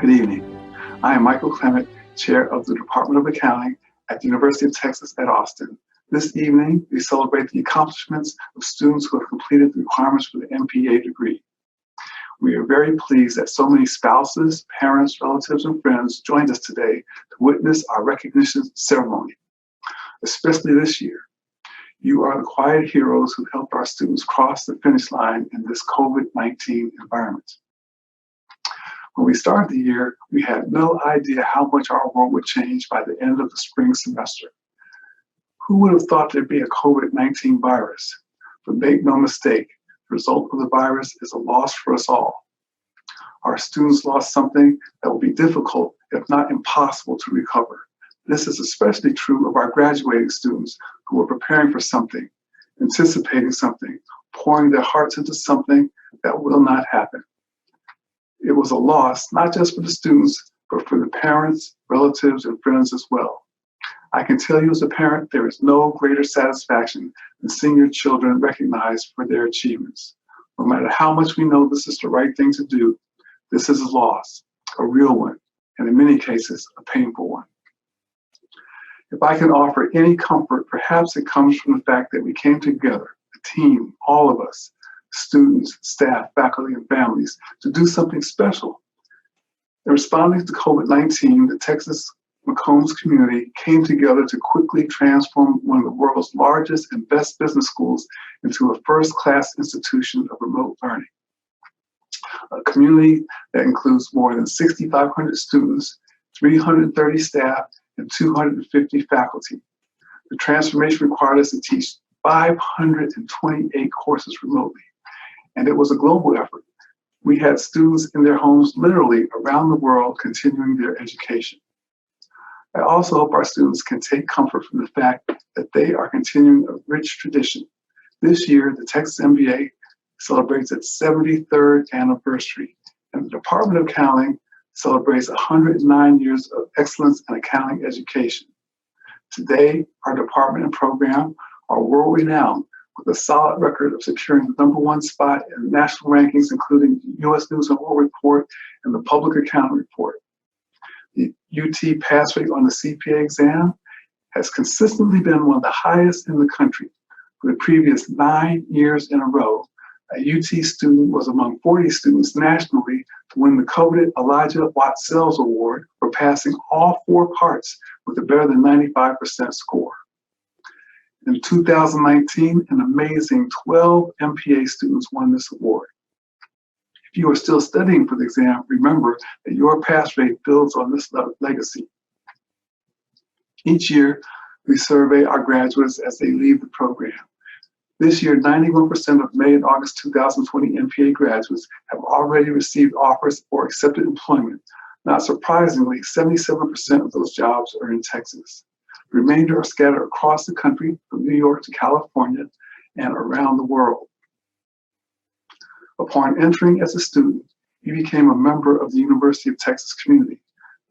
Good evening. I am Michael Clement, Chair of the Department of Accounting at the University of Texas at Austin. This evening, we celebrate the accomplishments of students who have completed the requirements for the MPA degree. We are very pleased that so many spouses, parents, relatives, and friends joined us today to witness our recognition ceremony, especially this year. You are the quiet heroes who helped our students cross the finish line in this COVID-19 environment. When we started the year, we had no idea how much our world would change by the end of the spring semester. Who would have thought there'd be a COVID-19 virus? But make no mistake, the result of the virus is a loss for us all. Our students lost something that will be difficult, if not impossible, to recover. This is especially true of our graduating students who are preparing for something, anticipating something, pouring their hearts into something that will not happen. It was a loss, not just for the students, but for the parents, relatives, and friends as well. I can tell you as a parent, there is no greater satisfaction than seeing your children recognized for their achievements. No matter how much we know this is the right thing to do, this is a loss, a real one, and in many cases, a painful one. If I can offer any comfort, perhaps it comes from the fact that we came together, a team, all of us, students, staff, faculty, and families, to do something special. In responding to COVID-19, the Texas McCombs community came together to quickly transform one of the world's largest and best business schools into a first-class institution of remote learning. A community that includes more than 6,500 students, 330 staff, and 250 faculty. The transformation required us to teach 528 courses remotely, and it was a global effort. We had students in their homes literally around the world continuing their education. I also hope our students can take comfort from the fact that they are continuing a rich tradition. This year, the Texas MPA celebrates its 73rd anniversary, and the Department of Accounting celebrates 109 years of excellence in accounting education. Today, our department and program are world-renowned with a solid record of securing the #1 spot in national rankings, including the U.S. News and World Report and the Public Accounting Report. The UT pass rate on the CPA exam has consistently been one of the highest in the country. For the previous 9 years in a row, a UT student was among 40 students nationally to win the coveted Elijah Watt-Sells Award for passing all 4 parts with a better than 95% score. In 2019, an amazing 12 MPA students won this award. If you are still studying for the exam, remember that your pass rate builds on this legacy. Each year, we survey our graduates as they leave the program. This year, 91% of May and August 2020 MPA graduates have already received offers or accepted employment. Not surprisingly, 77% of those jobs are in Texas. The remainder are scattered across the country, from New York to California and around the world. Upon entering as a student, you became a member of the University of Texas community.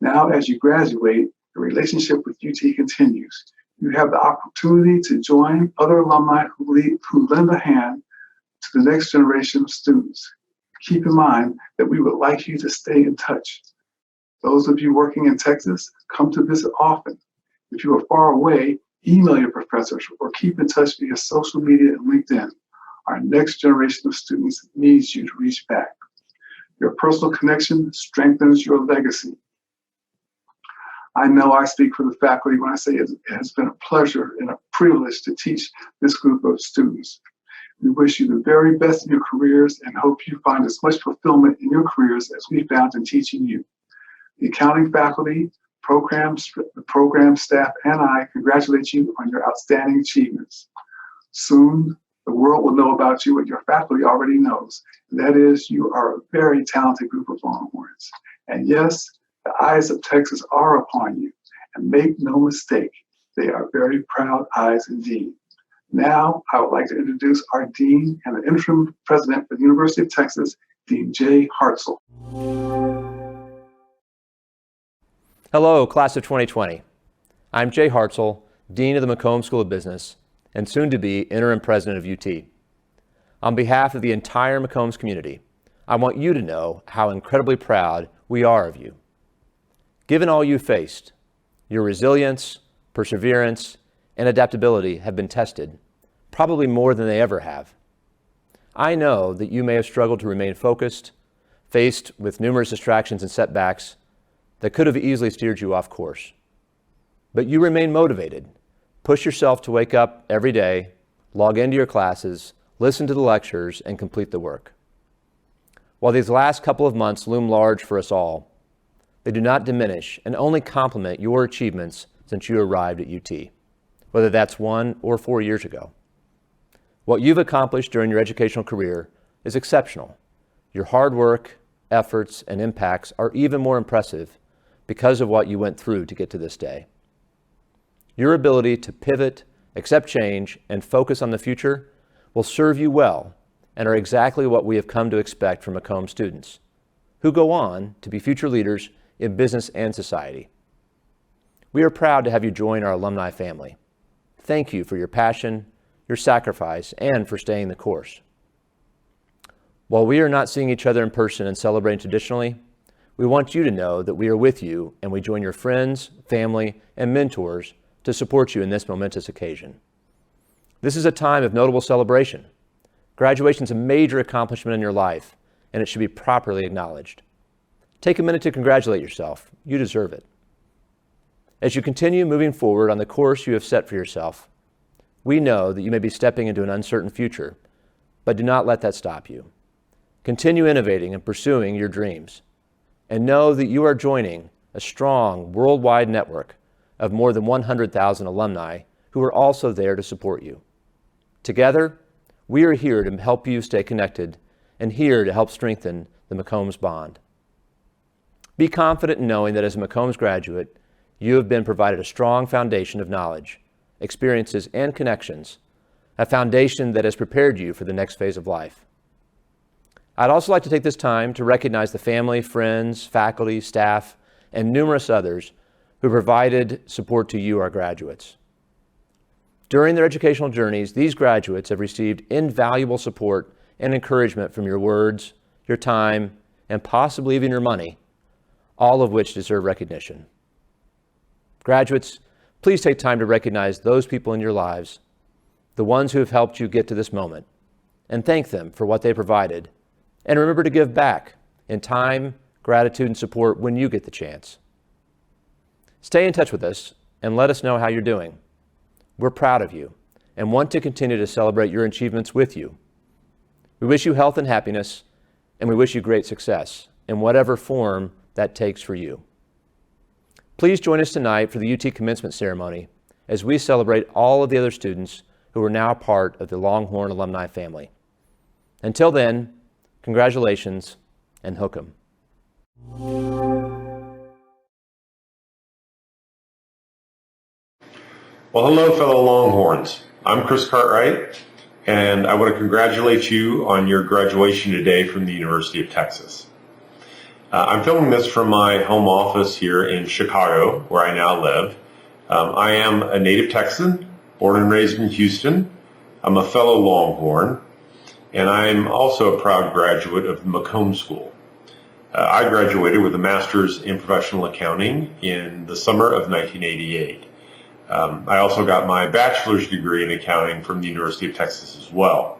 Now, as you graduate, the relationship with UT continues. You have the opportunity to join other alumni who lend a hand to the next generation of students. Keep in mind that we would like you to stay in touch. Those of you working in Texas, come to visit often. If you are far away, email your professors or keep in touch via social media and LinkedIn. Our next generation of students needs you to reach back. Your personal connection strengthens your legacy. I know I speak for the faculty when I say it has been a pleasure and a privilege to teach this group of students. We wish you the very best in your careers and hope you find as much fulfillment in your careers as we found in teaching you. The accounting faculty, the program staff, and I congratulate you on your outstanding achievements. Soon, the world will know about you what your faculty already knows. And that is, you are a very talented group of Longhorns. And yes, the eyes of Texas are upon you. And make no mistake, they are very proud eyes indeed. Now, I would like to introduce our Dean and the interim president for the University of Texas, Dean Jay Hartzell. Hello, class of 2020. I'm Jay Hartzell, Dean of the McCombs School of Business, and soon to be interim president of UT. On behalf of the entire McCombs community, I want you to know how incredibly proud we are of you. Given all you faced, your resilience, perseverance, and adaptability have been tested, probably more than they ever have. I know that you may have struggled to remain focused, faced with numerous distractions and setbacks that could have easily steered you off course. But you remain motivated. Push yourself to wake up every day, log into your classes, listen to the lectures, and complete the work. While these last couple of months loom large for us all, they do not diminish and only complement your achievements since you arrived at UT, whether that's 1 or 4 years ago. What you've accomplished during your educational career is exceptional. Your hard work, efforts, and impacts are even more impressive because of what you went through to get to this day. Your ability to pivot, accept change, and focus on the future will serve you well and are exactly what we have come to expect from McCombs students, who go on to be future leaders in business and society. We are proud to have you join our alumni family. Thank you for your passion, your sacrifice, and for staying the course. While we are not seeing each other in person and celebrating traditionally, we want you to know that we are with you and we join your friends, family, and mentors to support you in this momentous occasion. This is a time of notable celebration. Graduation is a major accomplishment in your life, and it should be properly acknowledged. Take a minute to congratulate yourself. You deserve it. As you continue moving forward on the course you have set for yourself, we know that you may be stepping into an uncertain future, but do not let that stop you. Continue innovating and pursuing your dreams, and know that you are joining a strong worldwide network of more than 100,000 alumni who are also there to support you. Together, we are here to help you stay connected and here to help strengthen the McCombs bond. Be confident in knowing that as a McCombs graduate, you have been provided a strong foundation of knowledge, experiences, and connections, a foundation that has prepared you for the next phase of life. I'd also like to take this time to recognize the family, friends, faculty, staff, and numerous others who provided support to you, our graduates. During their educational journeys, these graduates have received invaluable support and encouragement from your words, your time, and possibly even your money, all of which deserve recognition. Graduates, please take time to recognize those people in your lives, the ones who have helped you get to this moment, and thank them for what they provided. And remember to give back in time, gratitude, and support when you get the chance. Stay in touch with us and let us know how you're doing. We're proud of you and want to continue to celebrate your achievements with you. We wish you health and happiness, and we wish you great success in whatever form that takes for you. Please join us tonight for the UT Commencement ceremony as we celebrate all of the other students who are now part of the Longhorn alumni family. Until then, congratulations and hook 'em. Well, hello, fellow Longhorns. I'm Chris Cartwright, and I want to congratulate you on your graduation today from the University of Texas. I'm filming this from my home office here in Chicago, where I now live. I am a native Texan, born and raised in Houston. I'm a fellow Longhorn, and I'm also a proud graduate of the McCombs School. I graduated with a master's in professional accounting in the summer of 1988. I also got my bachelor's degree in accounting from the University of Texas as well.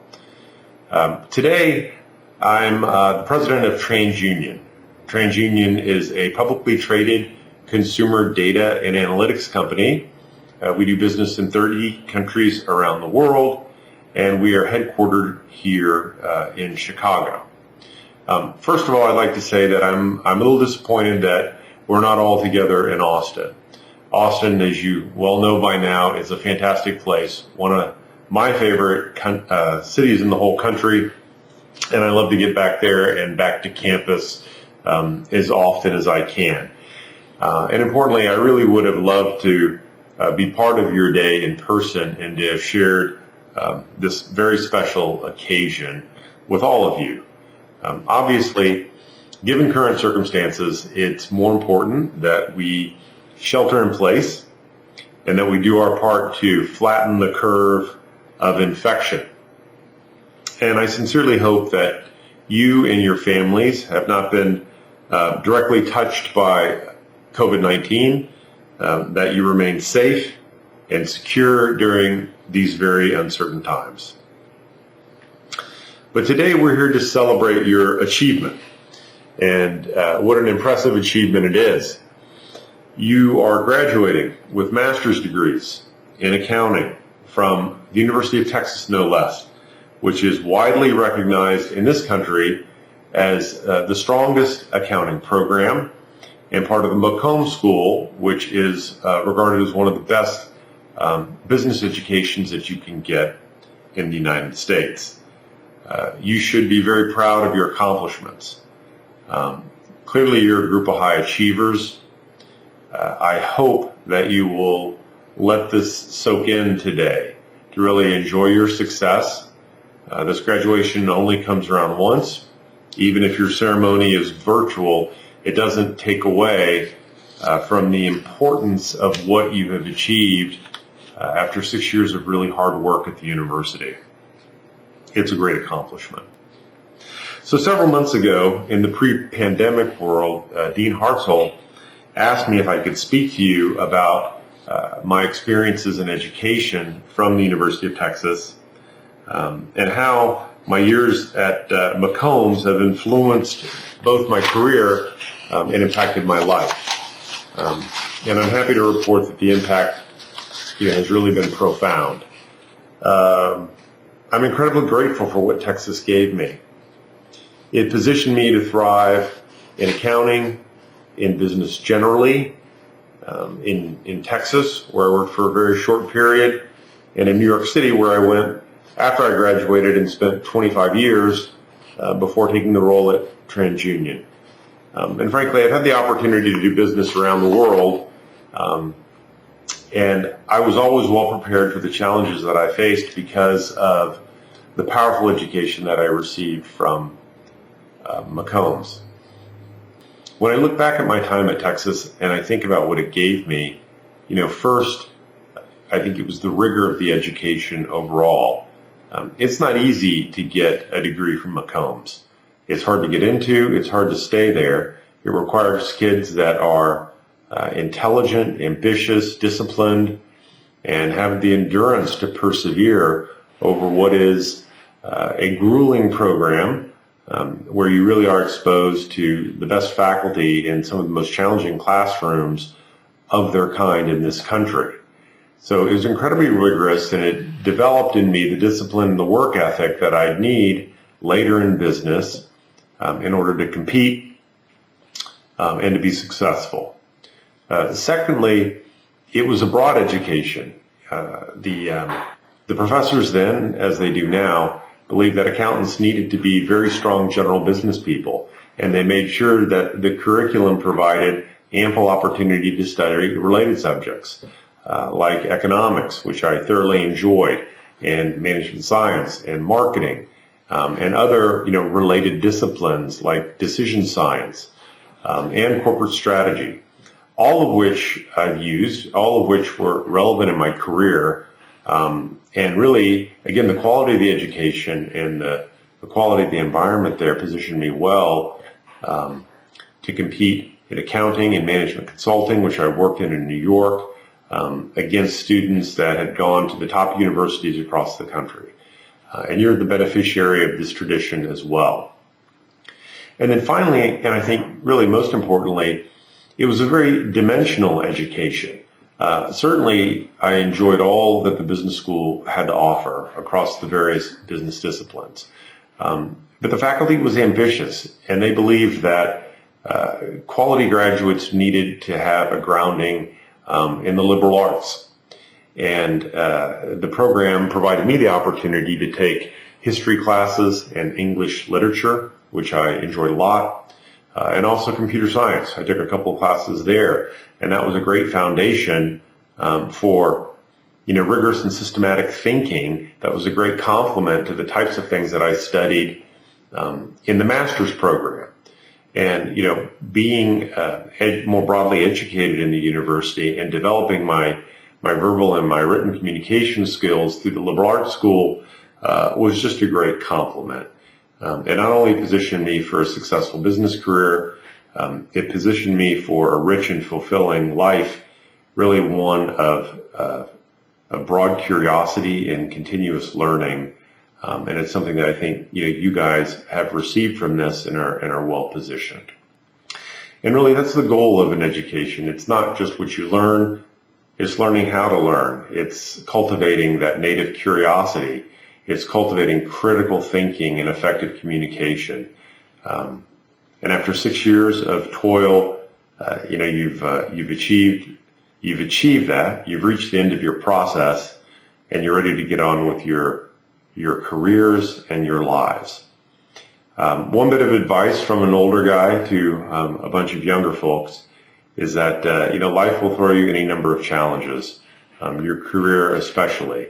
Today, I'm the president of TransUnion. TransUnion is a publicly traded consumer data and analytics company. We do business in 30 countries around the world, and we are headquartered here in Chicago. First of all, I'd like to say that I'm a little disappointed that we're not all together in Austin. Austin, as you well know by now, is a fantastic place, one of my favorite cities in the whole country, and I love to get back there and back to campus as often as I can. And importantly, I really would have loved to be part of your day in person and to have shared this very special occasion with all of you. Obviously, given current circumstances, it's more important that we shelter in place and that we do our part to flatten the curve of infection. And I sincerely hope that you and your families have not been directly touched by COVID-19, that you remain safe and secure during these very uncertain times. But today we're here to celebrate your achievement, and what an impressive achievement it is. You are graduating with master's degrees in accounting from the University of Texas, no less, which is widely recognized in this country as the strongest accounting program and part of the McCombs School, which is regarded as one of the best business educations that you can get in the United States. You should be very proud of your accomplishments. Clearly, you're a group of high achievers. I hope that you will let this soak in today to really enjoy your success. This graduation only comes around once. Even if your ceremony is virtual, it doesn't take away from the importance of what you have achieved after 6 years of really hard work at the university. It's a great accomplishment. So several months ago, in the pre-pandemic world, Dean Hartzell asked me if I could speak to you about my experiences in education from the University of Texas and how my years at McCombs have influenced both my career and impacted my life. And I'm happy to report that the impact has really been profound. I'm incredibly grateful for what Texas gave me. It positioned me to thrive in accounting, in business generally, in Texas, where I worked for a very short period, and in New York City, where I went after I graduated and spent 25 years before taking the role at TransUnion. And frankly, I've had the opportunity to do business around the world, and I was always well prepared for the challenges that I faced because of the powerful education that I received from McCombs. When I look back at my time at Texas and I think about what it gave me, first, I think it was the rigor of the education overall. It's not easy to get a degree from McCombs. It's hard to get into, it's hard to stay there. It requires kids that are intelligent, ambitious, disciplined, and have the endurance to persevere over what is a grueling program where you really are exposed to the best faculty in some of the most challenging classrooms of their kind in this country. So it was incredibly rigorous, and it developed in me the discipline and the work ethic that I'd need later in business in order to compete and to be successful. Secondly, it was a broad education. The professors then, as they do now, believed that accountants needed to be very strong general business people, and they made sure that the curriculum provided ample opportunity to study related subjects like economics, which I thoroughly enjoyed, and management science and marketing, and other related disciplines like decision science and corporate strategy, all of which I've used, all of which were relevant in my career. And really, again, the quality of the education and the quality of the environment there positioned me well to compete in accounting and management consulting, which I worked in New York, against students that had gone to the top universities across the country. And you're the beneficiary of this tradition as well. And then finally, and I think really most importantly, it was a very dimensional education. Certainly, I enjoyed all that the business school had to offer across the various business disciplines. But the faculty was ambitious, and they believed that quality graduates needed to have a grounding in the liberal arts. And the program provided me the opportunity to take history classes and English literature, which I enjoyed a lot, and also computer science. I took a couple of classes there, and that was a great foundation for rigorous and systematic thinking. That was a great complement to the types of things that I studied in the master's program. And being more broadly educated in the university and developing my verbal and my written communication skills through the liberal arts school was just a great complement. And not only positioned me for a successful business career, It positioned me for a rich and fulfilling life, really one of a broad curiosity and continuous learning. And it's something that I think you guys have received from this and are well positioned. And really, that's the goal of an education. It's not just what you learn, it's learning how to learn. It's cultivating that native curiosity. It's cultivating critical thinking and effective communication. And after 6 years of toil, you've achieved that. You've reached the end of your process, and you're ready to get on with your careers and your lives. One bit of advice from an older guy to a bunch of younger folks is that life will throw you any number of challenges, your career especially.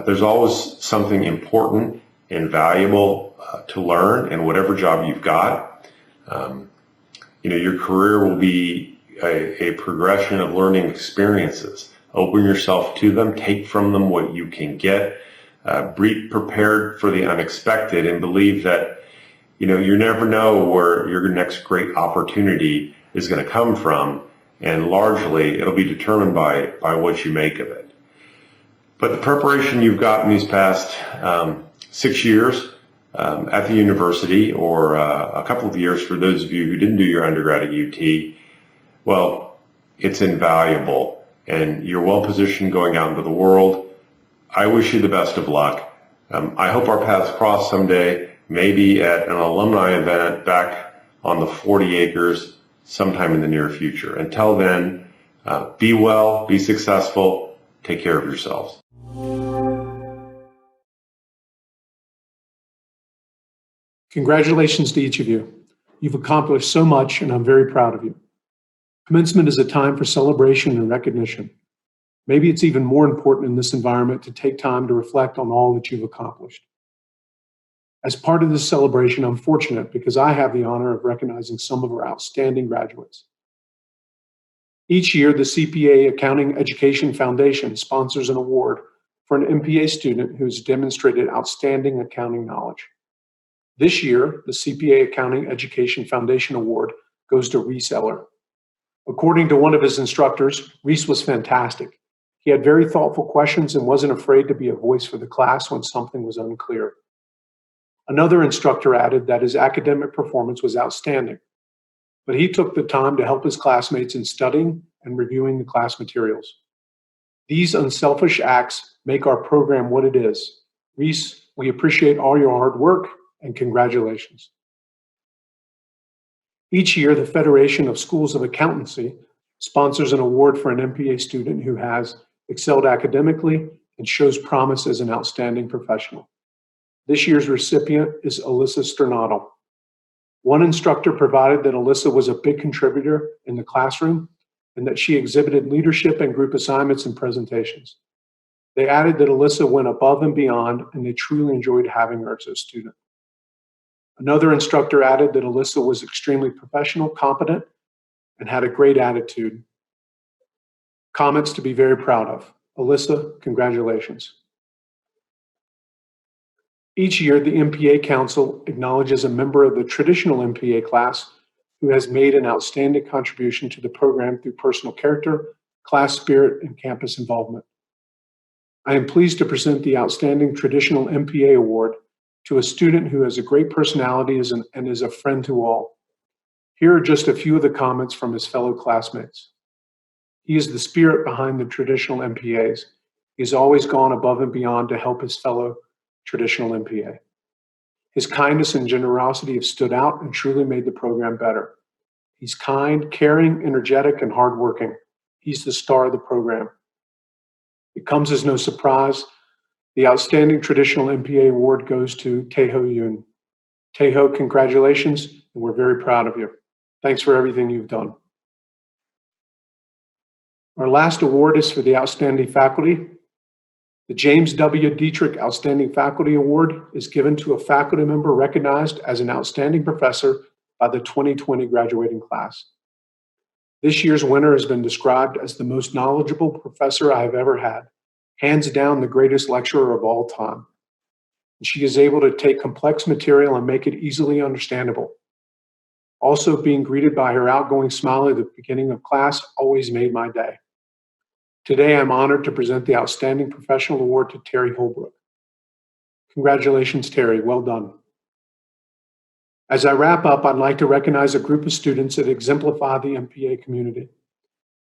There's always something important and valuable to learn in whatever job you've got. Your career will be a progression of learning experiences. Open yourself to them, take from them what you can get, be prepared for the unexpected, and believe that you never know where your next great opportunity is going to come from, and largely it'll be determined by what you make of it. But the preparation you've got in these past 6 years at the university, or a couple of years for those of you who didn't do your undergrad at UT, well, it's invaluable, and you're well positioned going out into the world. I wish you the best of luck. I hope our paths cross someday, maybe at an alumni event back on the 40 acres sometime in the near future. Until then, be well, be successful, take care of yourselves. Congratulations to each of you. You've accomplished so much, and I'm very proud of you. Commencement is a time for celebration and recognition. Maybe it's even more important in this environment to take time to reflect on all that you've accomplished. As part of this celebration, I'm fortunate because I have the honor of recognizing some of our outstanding graduates. Each year, the CPA Accounting Education Foundation sponsors an award for an MPA student who has demonstrated outstanding accounting knowledge. This year, the CPA Accounting Education Foundation Award goes to Reese Eller. According to one of his instructors, Reese was fantastic. He had very thoughtful questions and wasn't afraid to be a voice for the class when something was unclear. Another instructor added that his academic performance was outstanding, but he took the time to help his classmates in studying and reviewing the class materials. These unselfish acts make our program what it is. Reese, we appreciate all your hard work and congratulations. Each year, the Federation of Schools of Accountancy sponsors an award for an MPA student who has excelled academically and shows promise as an outstanding professional. This year's recipient is Alyssa Sternadel. One instructor provided that Alyssa was a big contributor in the classroom and that she exhibited leadership and group assignments and presentations. They added that Alyssa went above and beyond, and they truly enjoyed having her as a student. Another instructor added that Alyssa was extremely professional, competent, and had a great attitude. Comments to be very proud of. Alyssa, congratulations. Each year, the MPA Council acknowledges a member of the traditional MPA class who has made an outstanding contribution to the program through personal character, class spirit, and campus involvement. I am pleased to present the Outstanding Traditional MPA Award to a student who has a great personality and is a friend to all. Here are just a few of the comments from his fellow classmates. He is the spirit behind the traditional MPAs. He's always gone above and beyond to help his fellow traditional MPA. His kindness and generosity have stood out and truly made the program better. He's kind, caring, energetic, and hardworking. He's the star of the program. It comes as no surprise. The Outstanding Traditional MPA Award goes to Taeho Yoon. Taeho, congratulations, and we're very proud of you. Thanks for everything you've done. Our last award is for the Outstanding Faculty. The James W. Dietrich Outstanding Faculty Award is given to a faculty member recognized as an outstanding professor by the 2020 graduating class. This year's winner has been described as the most knowledgeable professor I have ever had, hands down the greatest lecturer of all time. And she is able to take complex material and make it easily understandable. Also, being greeted by her outgoing smile at the beginning of class always made my day. Today, I'm honored to present the Outstanding Professional Award to Terry Holbrook. Congratulations, Terry. Well done. As I wrap up, I'd like to recognize a group of students that exemplify the MPA community.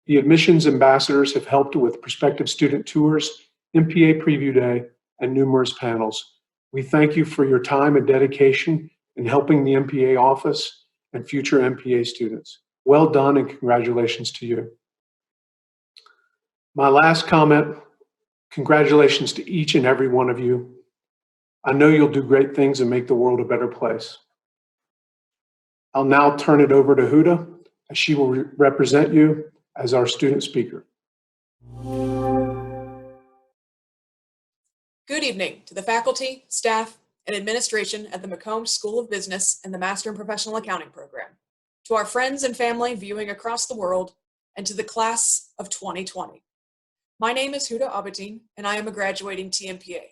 The admissions ambassadors have helped with prospective student tours, MPA Preview Day, and numerous panels. We thank you for your time and dedication in helping the MPA office and future MPA students. Well done and congratulations to you. My last comment, congratulations to each and every one of you. I know you'll do great things and make the world a better place. I'll now turn it over to Huda, as she will represent you as our student speaker. Good evening to the faculty, staff, and administration at the McCombs School of Business and the Master in Professional Accounting program, to our friends and family viewing across the world, and to the class of 2020. My name is Huda Abedin, and I am a graduating TMPA.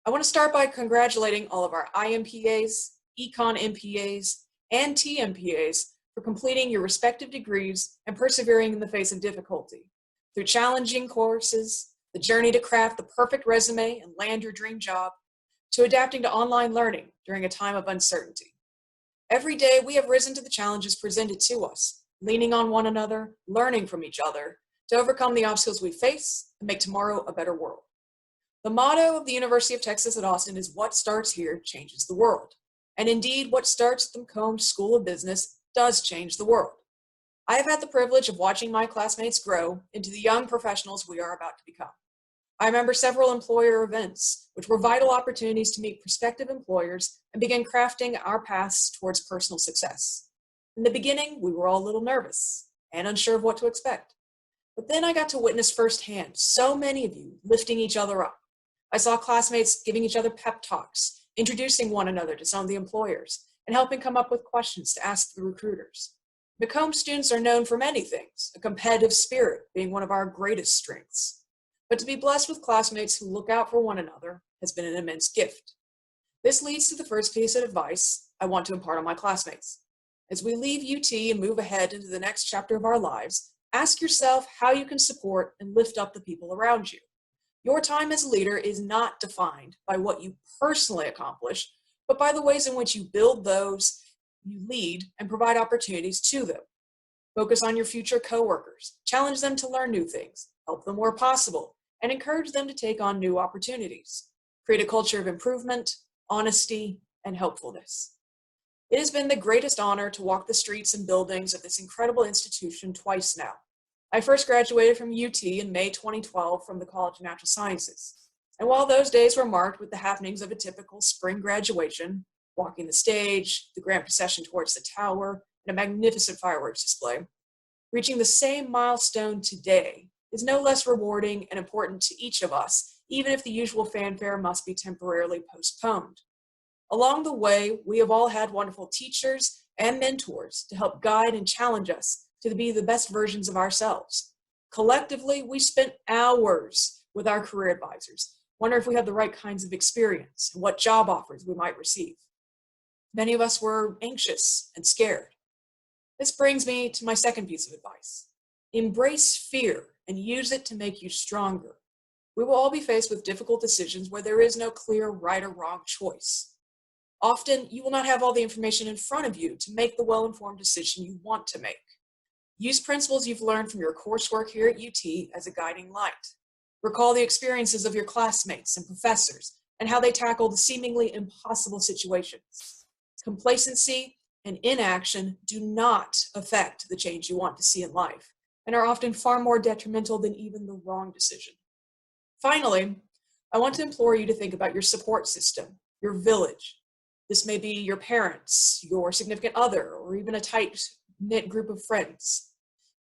I want to start by congratulating all of our IMPAs, Econ MPAs, and TMPAs for completing your respective degrees and persevering in the face of difficulty. Through challenging courses, the journey to craft the perfect resume and land your dream job, to adapting to online learning during a time of uncertainty. Every day we have risen to the challenges presented to us, leaning on one another, learning from each other, to overcome the obstacles we face and make tomorrow a better world. The motto of the University of Texas at Austin is "What starts here changes the world." And indeed, what starts at the McCombs School of Business does change the world. I have had the privilege of watching my classmates grow into the young professionals we are about to become. I remember several employer events, which were vital opportunities to meet prospective employers and begin crafting our paths towards personal success. In the beginning, we were all a little nervous and unsure of what to expect. But then I got to witness firsthand so many of you lifting each other up. I saw classmates giving each other pep talks, introducing one another to some of the employers, and helping come up with questions to ask the recruiters. McCombs students are known for many things, a competitive spirit being one of our greatest strengths. But to be blessed with classmates who look out for one another has been an immense gift. This leads to the first piece of advice I want to impart on my classmates. As we leave UT and move ahead into the next chapter of our lives, ask yourself how you can support and lift up the people around you. Your time as a leader is not defined by what you personally accomplish, but by the ways in which you build those you lead and provide opportunities to them. Focus on your future coworkers, challenge them to learn new things, help them where possible, and encourage them to take on new opportunities. Create a culture of improvement, honesty, and helpfulness. It has been the greatest honor to walk the streets and buildings of this incredible institution twice now. I first graduated from UT in May 2012 from the College of Natural Sciences. And while those days were marked with the happenings of a typical spring graduation, walking the stage, the grand procession towards the tower, and a magnificent fireworks display, reaching the same milestone today is no less rewarding and important to each of us, even if the usual fanfare must be temporarily postponed. Along the way, we have all had wonderful teachers and mentors to help guide and challenge us to be the best versions of ourselves. Collectively, we spent hours with our career advisors, wondering if we had the right kinds of experience and what job offers we might receive. Many of us were anxious and scared. This brings me to my second piece of advice. Embrace fear and use it to make you stronger. We will all be faced with difficult decisions where there is no clear right or wrong choice. Often, you will not have all the information in front of you to make the well-informed decision you want to make. Use principles you've learned from your coursework here at UT as a guiding light. Recall the experiences of your classmates and professors and how they tackled seemingly impossible situations. Complacency and inaction do not affect the change you want to see in life and are often far more detrimental than even the wrong decision. Finally, I want to implore you to think about your support system, your village. This may be your parents, your significant other, or even a tight-knit group of friends.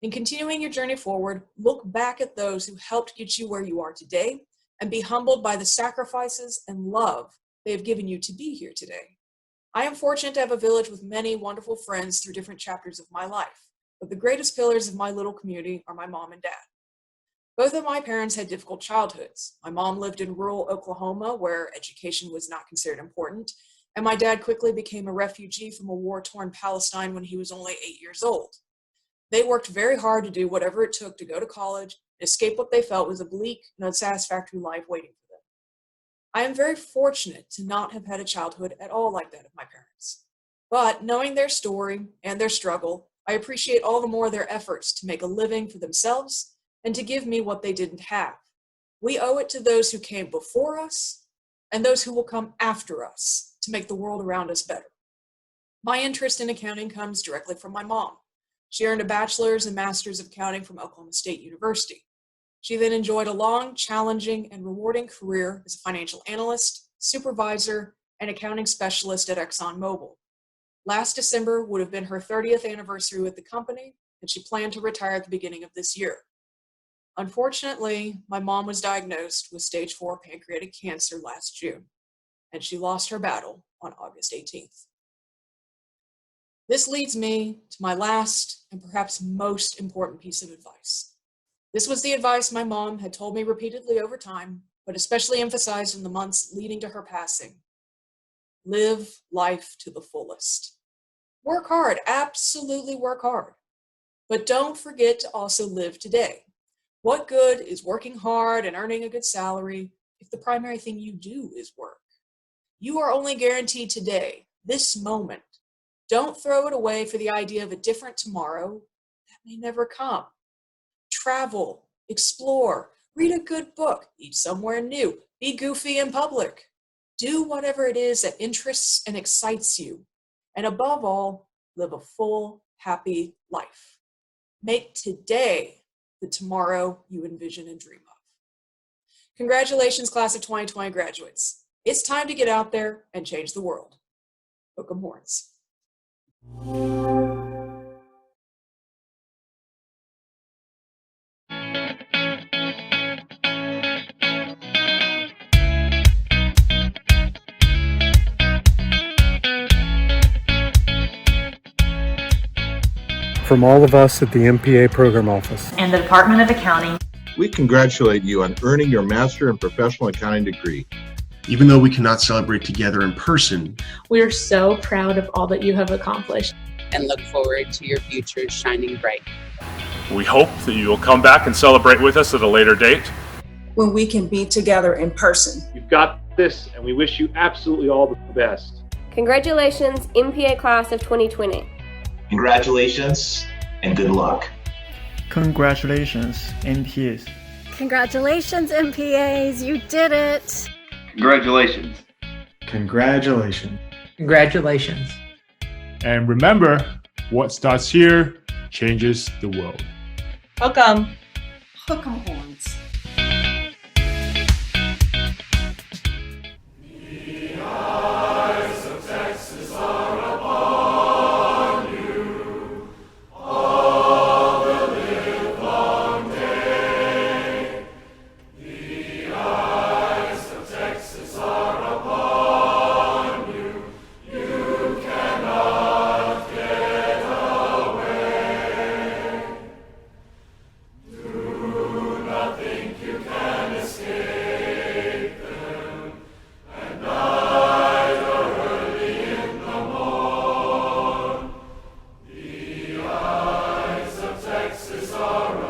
In continuing your journey forward, look back at those who helped get you where you are today and be humbled by the sacrifices and love they have given you to be here today. I am fortunate to have a village with many wonderful friends through different chapters of my life, but the greatest pillars of my little community are my mom and dad. Both of my parents had difficult childhoods. My mom lived in rural Oklahoma where education was not considered important, and my dad quickly became a refugee from a war-torn Palestine when he was only 8 years old. They worked very hard to do whatever it took to go to college and escape what they felt was a bleak and unsatisfactory life waiting for them. I am very fortunate to not have had a childhood at all like that of my parents. But knowing their story and their struggle, I appreciate all the more their efforts to make a living for themselves and to give me what they didn't have. We owe it to those who came before us and those who will come after us to make the world around us better. My interest in accounting comes directly from my mom. She earned a bachelor's and master's of accounting from Oklahoma State University. She then enjoyed a long, challenging, and rewarding career as a financial analyst, supervisor, and accounting specialist at ExxonMobil. Last December would have been her 30th anniversary with the company, and she planned to retire at the beginning of this year. Unfortunately, my mom was diagnosed with stage 4 pancreatic cancer last June, and she lost her battle on August 18th. This leads me to my last and perhaps most important piece of advice. This was the advice my mom had told me repeatedly over time, but especially emphasized in the months leading to her passing. Live life to the fullest. Work hard, absolutely work hard. But don't forget to also live today. What good is working hard and earning a good salary if the primary thing you do is work? You are only guaranteed today, this moment. Don't throw it away for the idea of a different tomorrow that may never come. Travel, explore, read a good book, eat somewhere new, be goofy in public. Do whatever it is that interests and excites you. And above all, live a full, happy life. Make today the tomorrow you envision and dream of. Congratulations, class of 2020 graduates. It's time to get out there and change the world. Hook 'em horns. From all of us at the MPA Program Office and the Department of Accounting, we congratulate you on earning your Master in Professional Accounting degree. Even though we cannot celebrate together in person, we are so proud of all that you have accomplished and look forward to your future shining bright. We hope that you will come back and celebrate with us at a later date, when we can be together in person. You've got this, and we wish you absolutely all the best. Congratulations, MPA class of 2020. Congratulations and good luck. Congratulations, MPAs. Congratulations, MPAs, you did it. Congratulations. Congratulations. Congratulations. And remember, what starts here changes the world. Hook 'em. Hook 'em horns. Texas are